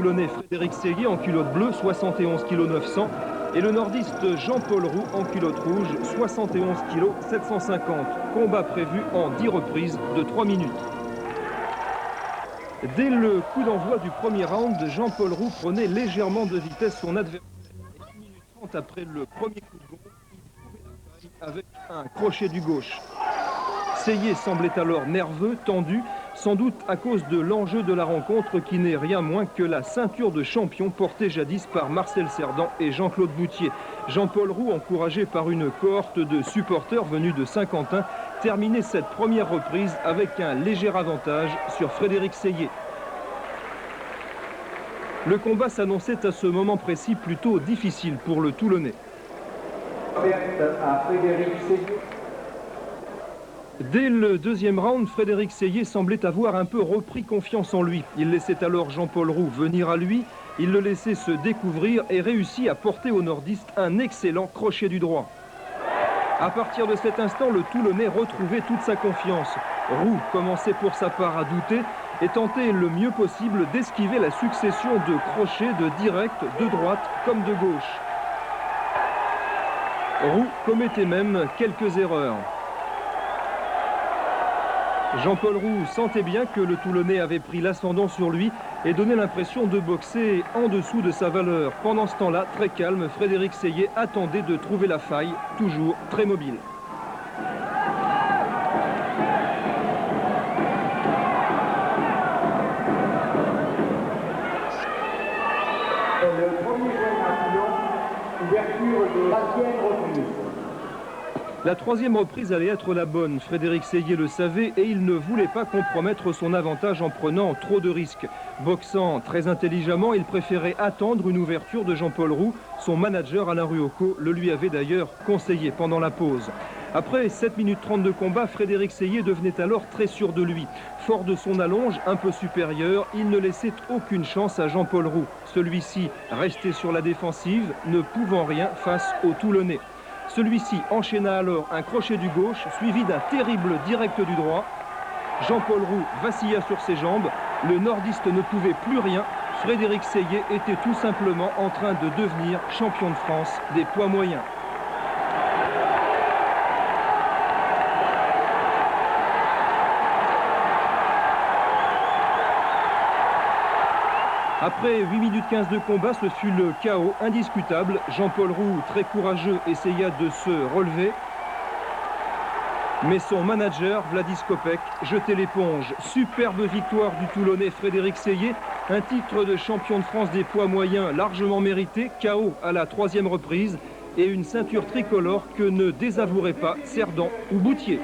Toulonnais Frédéric Seillet en culotte bleue, 71 kg 900. Et le nordiste Jean-Paul Roux en culotte rouge, 71 kg 750. Combat prévu en 10 reprises de 3 minutes. Dès le coup d'envoi du premier round, Jean-Paul Roux prenait légèrement de vitesse son adversaire. Et 1 minute 30 après le premier coup de gong, il trouvait la faille avec un crochet du gauche. Seillet semblait alors nerveux, tendu, sans doute à cause de l'enjeu de la rencontre qui n'est rien moins que la ceinture de champion portée jadis par Marcel Cerdan et Jean-Claude Boutier. Jean-Paul Roux, encouragé par une cohorte de supporters venus de Saint-Quentin, terminait cette première reprise avec un léger avantage sur Frédéric Seillet. Le combat s'annonçait à ce moment précis plutôt difficile pour le Toulonnais. À Frédéric Seillet. Dès le deuxième round, Frédéric Seillet semblait avoir un peu repris confiance en lui. Il laissait alors Jean-Paul Roux venir à lui, il le laissait se découvrir et réussit à porter au nordiste un excellent crochet du droit. À partir de cet instant, le Toulonnais retrouvait toute sa confiance. Roux commençait pour sa part à douter et tentait le mieux possible d'esquiver la succession de crochets de direct, de droite comme de gauche. Roux commettait même quelques erreurs. Jean-Paul Roux sentait bien que le Toulonnais avait pris l'ascendant sur lui et donnait l'impression de boxer en dessous de sa valeur. Pendant ce temps-là, très calme, Frédéric Seillet attendait de trouver la faille, toujours très mobile. Le premier point maintenant, ouverture de la 3e reprise. La 3e reprise allait être la bonne. Frédéric Seillet le savait et il ne voulait pas compromettre son avantage en prenant trop de risques. Boxant très intelligemment, il préférait attendre une ouverture de Jean-Paul Roux. Son manager Alain Ruocco le lui avait d'ailleurs conseillé pendant la pause. Après 7 minutes 30 de combat, Frédéric Seillet devenait alors très sûr de lui. Fort de son allonge, un peu supérieur, il ne laissait aucune chance à Jean-Paul Roux. Celui-ci restait sur la défensive, ne pouvant rien face au Toulonnais. Celui-ci enchaîna alors un crochet du gauche, suivi d'un terrible direct du droit. Jean-Paul Roux vacilla sur ses jambes. Le nordiste ne pouvait plus rien. Frédéric Seillet était tout simplement en train de devenir champion de France des poids moyens. Après 8 minutes 15 de combat, ce fut le chaos indiscutable. Jean-Paul Roux, très courageux, essaya de se relever. Mais son manager, Vladis Kopek, jetait l'éponge. Superbe victoire du Toulonnais Frédéric Seillet. Un titre de champion de France des poids moyens largement mérité. KO à la 3e reprise. Et une ceinture tricolore que ne désavouerait pas Cerdan ou Boutier.